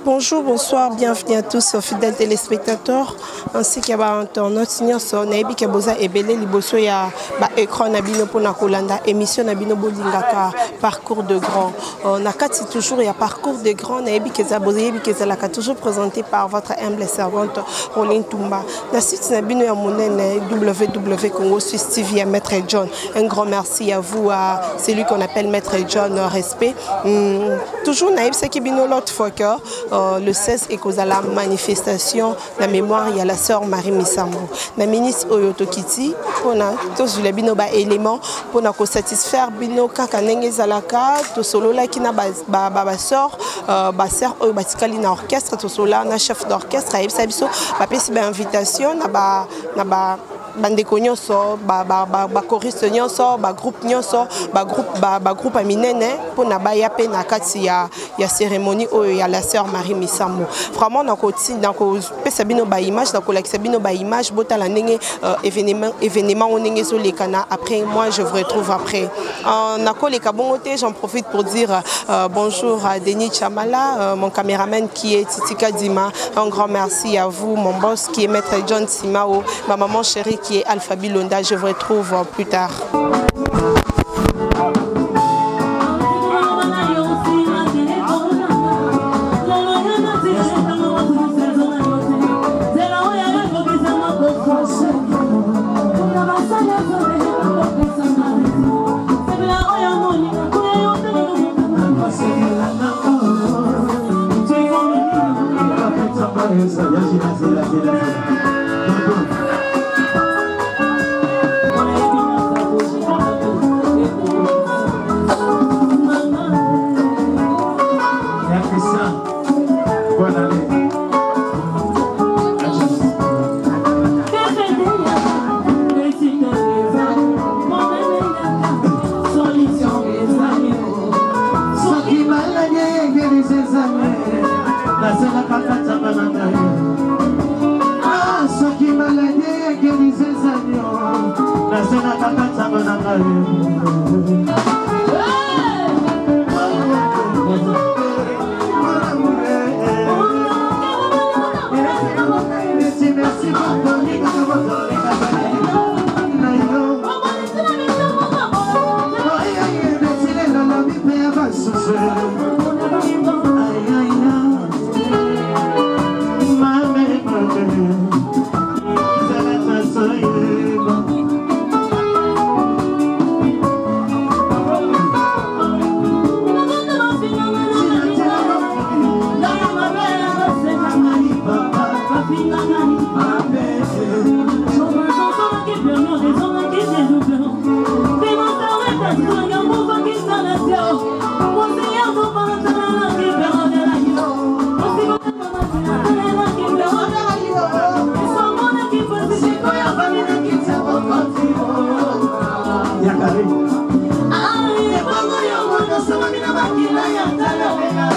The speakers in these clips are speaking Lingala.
Bonjour, bonsoir, bienvenue à tous, fidèles téléspectateurs, ainsi qu'à internautes. Nous sommes ebele liboso ya ba écran nabino pour na kolanda émission nabino bolingaka parcours de grand. Na kati toujours ya parcours de grand na ebi keza bozebi keza la toujours présenté par votre humble servante Roline Tumba. Na site nabino ya monene www.congo Suisse TV à Maître John. Un grand merci à vous, à celui qu'on appelle Maître John, respect. Toujours naïb c'est qui bino l'autre fois que le 16 et cause à la manifestation la mémoire il y a la sœur Marie Misambo la ministre Oyoto Kiti pour na tous les bino ba éléments pour na ko satisfaire bino kaka ndenge zalaka to solo la ki na ba sœur batikali na orchestre to solo na chef d'orchestre a biso ba pesi ba invitation na ba bandeko nyonso ba choriste nyonso ba groupe nyonso ba groupe aminene pour na ba ya pe na kati ya cérémonie oyo ya la sœur Marie Misambo vraiment na ko pesa bino ba image na ko lakisa bino ba image botala ndenge événement ndenge so lekana après moi je vous retrouve après na ko leka bongote. J'en profite pour dire bonjour à Denis Chamala, mon caméraman qui est Titika Dima. Un grand merci à vous, mon boss qui est Maître John Simao, ma maman chérie qui est Alpha Bilonda. Je vous retrouve plus tard. Thank you.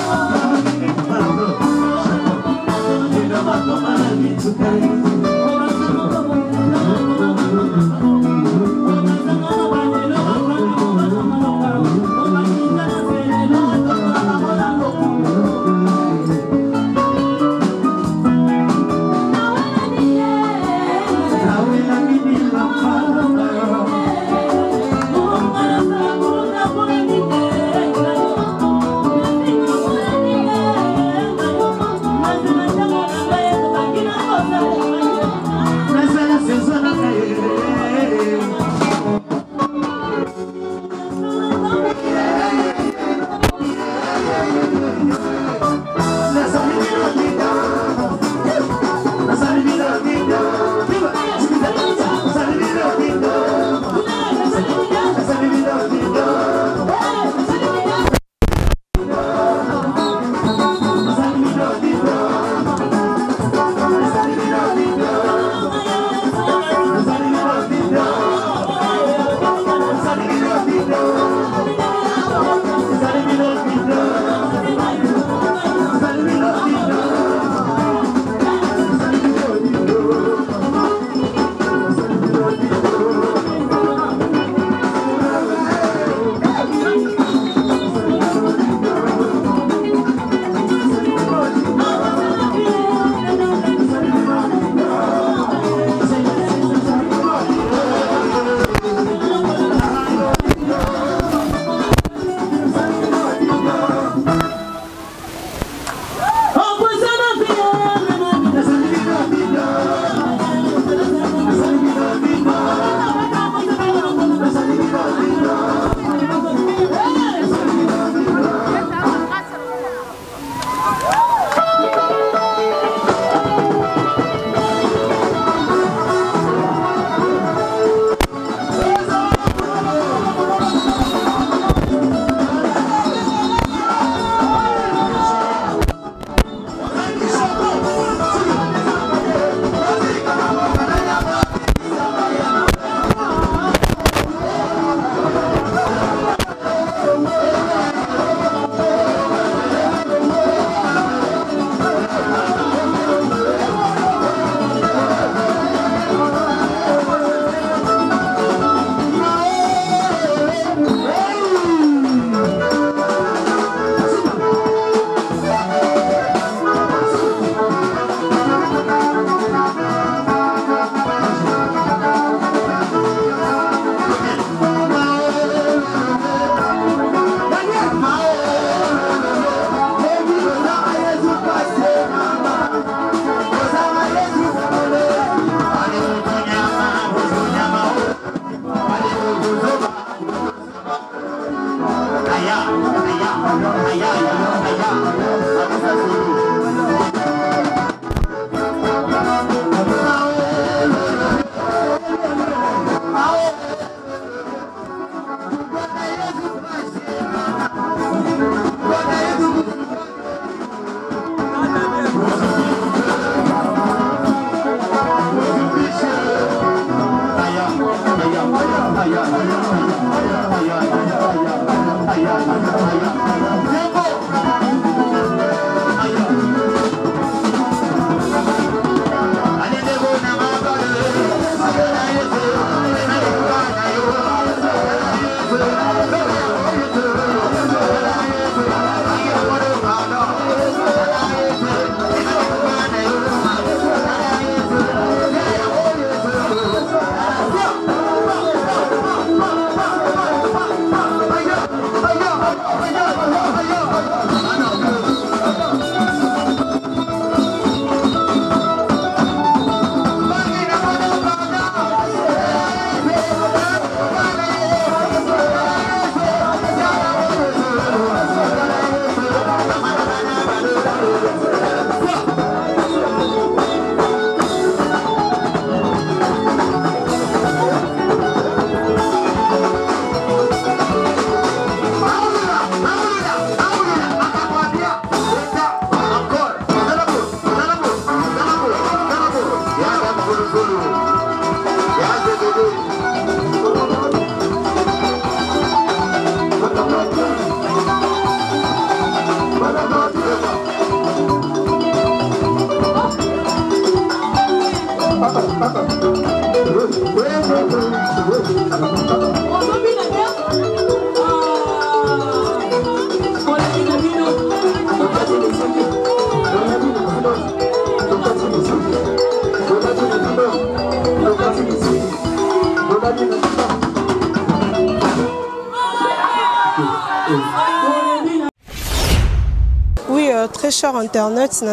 Oui, très cher Internet,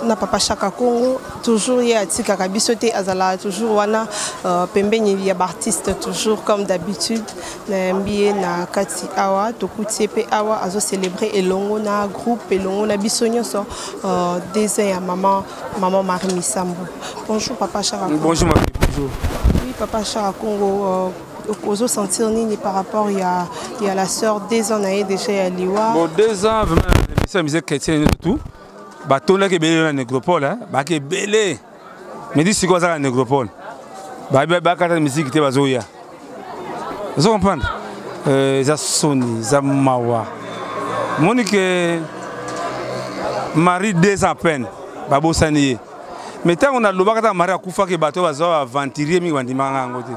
na Papa Chaka Congo, toujours il y a Tika Kabisote Azala, toujours wana pembeni ya artiste toujours comme d'habitude, na MBA na Kati Awa, Tokuti pe Awa azo célébrer elongo na groupe elongo na bisonyo so des ans maman Marie Misambo. Bonjour Papa Chaka Congo. Bonjour ma fille, bonjour. Oui Papa Chaka Congo. Ozo sentir nini par rapport il y a la sœur 2 ans naé déjà à Liwa. Bon 2 ans vraiment l'émission musique chrétienne tout. Bateau là qui est belé dans Négropole hein, bah qui est belé. Mais dis c'est quoi ça la Négropole? Bah quand la musique était bazoya. Vous comprenez? Ça Sony, ça Mawa. Monique Marie 2 ans à peine. Babo Saniye. Mais tant on a le bac à Marie à Koufa que bateau bazo aventurier mi wandimanga ngote.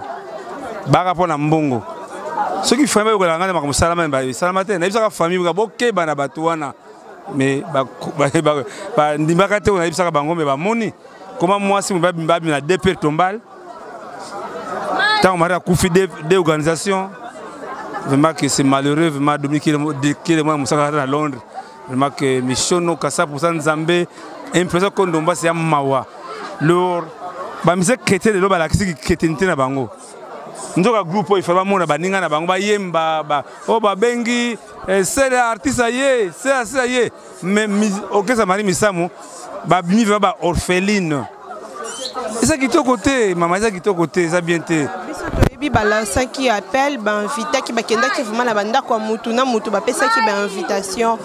Baka pona mbongo. Ceux qui font bien que la ngana comme salama ba salamate na ibisa famille ba boke bana batu wana mais ba ndimaka te na ibisa bango mais ba moni comment moi si ba na 2 per tombal tant on m'a coufi des organisations vraiment que c'est malheureux vraiment Dominique qui moi musaka à Londres vraiment que missiono kasa pour ça Nzambe impression qu'on domba c'est mawa leur ba mise kete le ba la kisi kete na bango. Ndoka groupe il faut mona baninga na bango ba yemba o ba bengi c'est l'artiste yé c'est yé mais OK ça Marie Misambo ba bimi ba orpheline et ça qui est au côté maman ça qui est au côté ça bien té biso balança qui appelle ba invité qui ba kenda qui vraiment la banda kwa mutu na mutu ba pesa qui ba invitation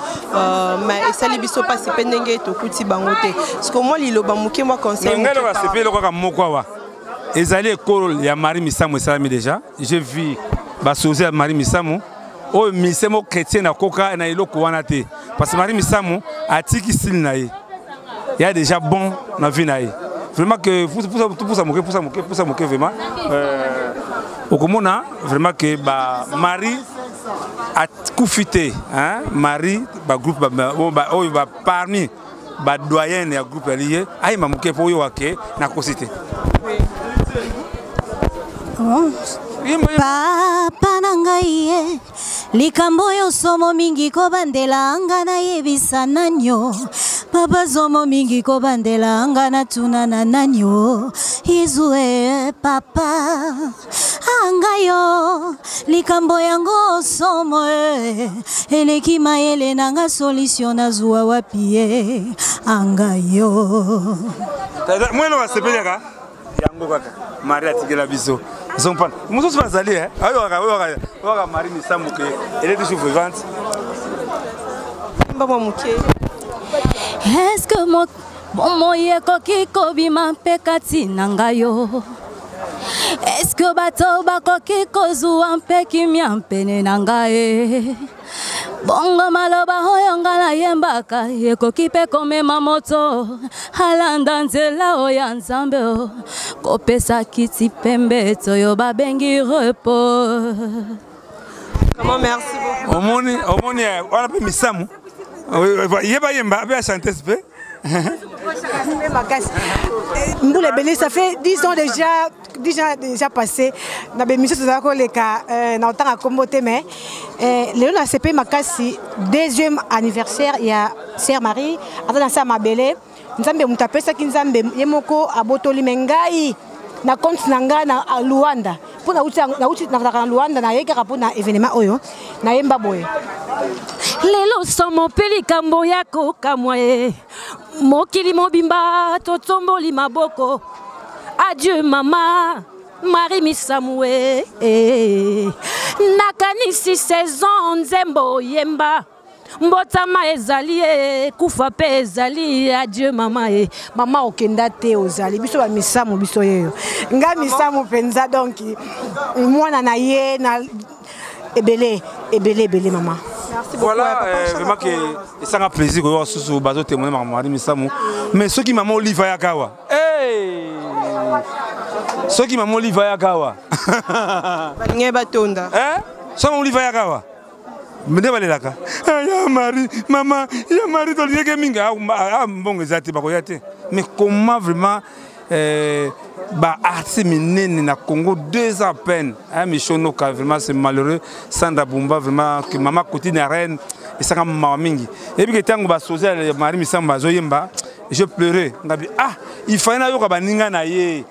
mais ça les biso pas c'est pendenge to kuti bango té parce que moi lilo ba muke moi conseil ngelo ka sepé le kwa moko wa ezali école ya Marie Misambo salami déjà j'ai vu ba sosie ya Marie Misambo o misemo chrétien na koka na iloko wana te parce que Marie Misambo atiki style na ye ya déjà bon na vie na ye vraiment que pour ça moquer vraiment okomona vraiment que ba Marie a koufité hein Marie ba groupe ba parmi ba doyen ya groupe lié ay mamuke po yo wake na kosité. Papa nangaye likambo yo somo mingi ko bandela anga na yebisa nanyo Papa zomo mingi ko bandela anga na tunana nanyo izue papa anga yo likambo yango somo eleki maele nanga solution na zuwa wapie anga yo Mweno wa sepeleka yango kaka Maria tikela biso zompana muso bazali hein ayo waka Marie Misambo que elle est toujours vivante mbama muke Est-ce que mon moye koki kobima pekati nangayo? Est-ce que bato bakoki kozua mpe kimia mpene nangaye? Bongo maloba oyo nga nayembaka ekoki mpe komema moto alanda nzela oya nzambe o kopesa kiti pembe toyo babengi repos. Comment merci beaucoup. Omoni on appelle Misamu. Yeba yemba be chanter ce peu. Mboule Belé, ça fait 10 ans déjà passé. Dans les missions, ça a été mais Léon a CP Makassi, deuxième anniversaire, il y a Sœur Marie, attends ça ma Belé, nous avons tapé ça qui nous avons yemoko abotoli mengai na compte nanga na Luanda. Pour na uti na Luanda na yeka pour na événement oyo na yemba boy. Lelo somo peli kambo yako kamwe mokili mobimba totomboli maboko. Adieu mama Marie Misamwe nakanisi saison nzembo yemba mbotama ezali kufa pe ezali. Adieu mama mama okenda te ozali biso ba Misamu biso yeyo nga Misamu penza donc mwana na ye na ebele maman. Merci beaucoup. Voilà, vraiment que ça a plaisir de voir ce bateau témoigner Marie Misamu. Mais ceux qui m'ont Oliva Yakawa. Hey! Ceux qui m'ont Oliva Yakawa. Balinga batonda. Hein? Ceux qui m'ont Oliva Yakawa. Mais ne là ka. Ya Marie, maman, ya Marie to lié minga bon ezati ba koyate. Mais comment vraiment bah artiste minene na Congo 2 ans à peine. Hein Michono ka vraiment c'est malheureux. Sandra Bumba vraiment que maman côté na reine et ça comme maman mingi. Et puis que tango ba soza Marie Misamba zoyemba, je pleurais. Ngabi ah, il fallait na yo ka baninga na ye.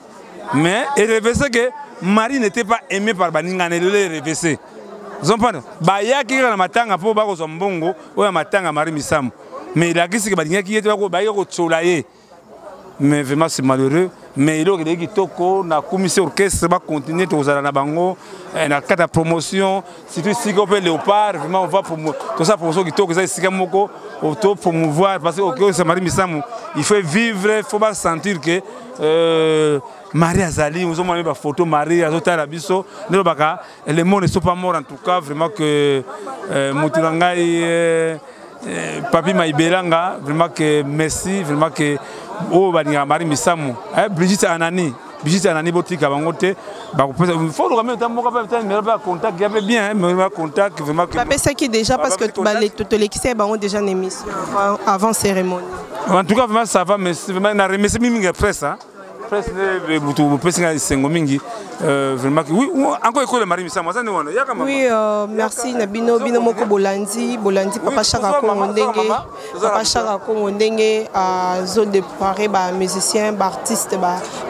Mais il révélait que Marie n'était pas aimée par baninga, elle le révélait. Vous comprenez? Bah ya qui na matanga po ba ko zombongo, oya matanga Marie Misamu. Mais il a dit que baninga qui était ba yo ko tsolaye. Mais vraiment c'est malheureux. Mais il y a des toko na commission orchestre va continuer tozala na bango na kata promotion surtout si on peut léopard vraiment on va promouvoir tout ça pour ceux qui toko ça sika moko auto promouvoir parce que c'est Marie Misamu il faut vivre il faut pas sentir que Marie Azali nous avons une photo Marie azota la biso ne baka les mots ne sont pas morts en tout cas vraiment que Mutulangai Papi Maïbelanga vraiment que merci vraiment que oh bania Marie Misamu Brigitte Anani botika bangote ba il faut le remettre dans mon contact il y avait bien mais contact vraiment que Papa ça qui déjà parce que tout l'équipe bango déjà une émission avant cérémonie. En tout cas vraiment ça va mais vraiment na remercier mingi presse hein presse de butu presse nga sengo mingi vraiment que oui encore école Marie Misamu ça ne wana ya kama oui merci na bino moko bolandi papa chaka ko ndenge à zone de préparer ba musicien ba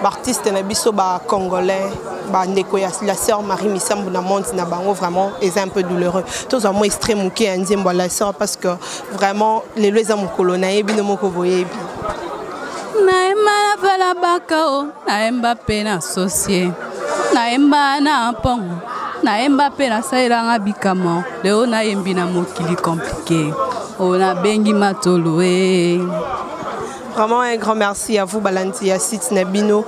artiste na biso ba congolais ba ndeko ya la sœur Marie Misamu na monde na bango vraiment est un peu douloureux tous en moi extrême muké nzembo la sœur parce que vraiment les lois am colonaye bino moko boye naemba na bakao naemba pe na associé naemba na pongo naemba pe na sairanga bikamo leo naembi na mokili compliqué ona bengi matolo Vraiment un grand merci à vous Balandi à Site Nabino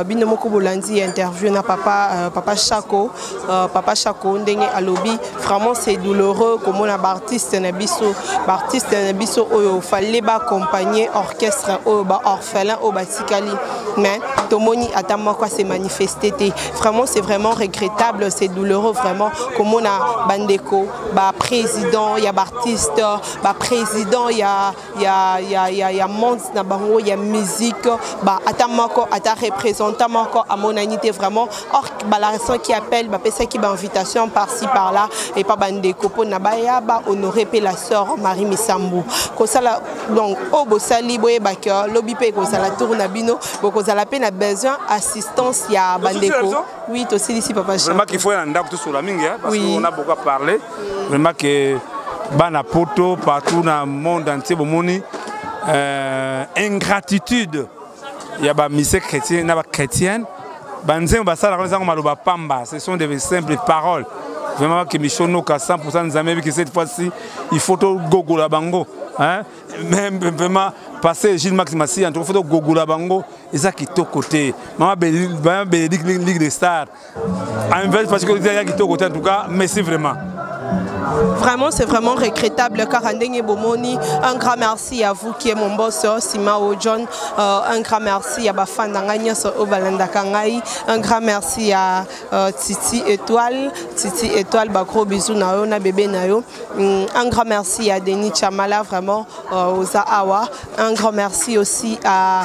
Bino Moko Bolandi interview na papa Chako ndenge alobi vraiment c'est douloureux comme on a artiste nabiso oyo fallait ba accompagner orchestre oyo ba orphelin oyo batikali mais tomoni atama quoi c'est manifesté vraiment c'est vraiment regrettable c'est douloureux vraiment comme on a bandeko ba président il y a artiste ba président il y a monde na bango il y a musique ba atamako ata représentant encore à mon unité vraiment or la raison qui appelle ba pesa qui ba invitation par-ci par-là et pas bandeko pour na ba ya ba honorer pe la sœur Marie Misambu ko sala donc o bosali boye ba que lobby pe ko sala tourna bino ko sala pe na besoin assistance ya bandeko oui to ici papa vraiment qu'il faut en ndako sur la mingi parce qu'on a beaucoup parlé vraiment que bana poto partout dans le monde entier bomoni ingratitude il y a ba mise chrétien na ba chrétienne banzem ba sala comme ça maloba pamba ce sont des simples paroles vraiment que Michono ka 100% nous amis que cette fois-ci il faut to gogo la bango hein, même vraiment passer Gilles Max Massi en tout cas Gogoula Bango et ça qui est côté maman Bénédicte Ligue des Stars en fait parce que il y a qui est côté en tout cas merci vraiment. Vraiment, c'est vraiment regrettable car Bomoni, un grand merci à vous qui est mon boss, Simao John, un grand merci à Bafan Danganya au Balanda Kangai, un grand merci à Titi Étoile, gros bisous Nayo, na bébé Nayo, un grand merci à Denis Chamala, vraiment aux Awa, un grand merci aussi à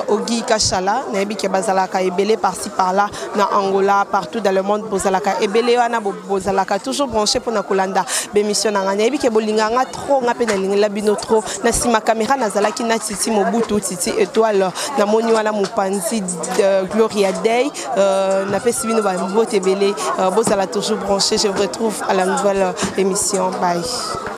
Ogi Kachala, Nabi qui Bazalaka Ebele par-ci par-là, na Angola, partout dans le monde, Bozalaka Ebele, Wana Bozalaka, toujours branché pour Nakulanda. Bémission na ngana yebi ke bolinga nga trop nga pe na lingela bino trop na sima caméra nazala ki na Titi Mobutu Titi Étoile na moni wana Mupanzi Gloria Day na pe sibino ba mbote belé bozala toujours branché. Je vous retrouve à la nouvelle émission. Bye.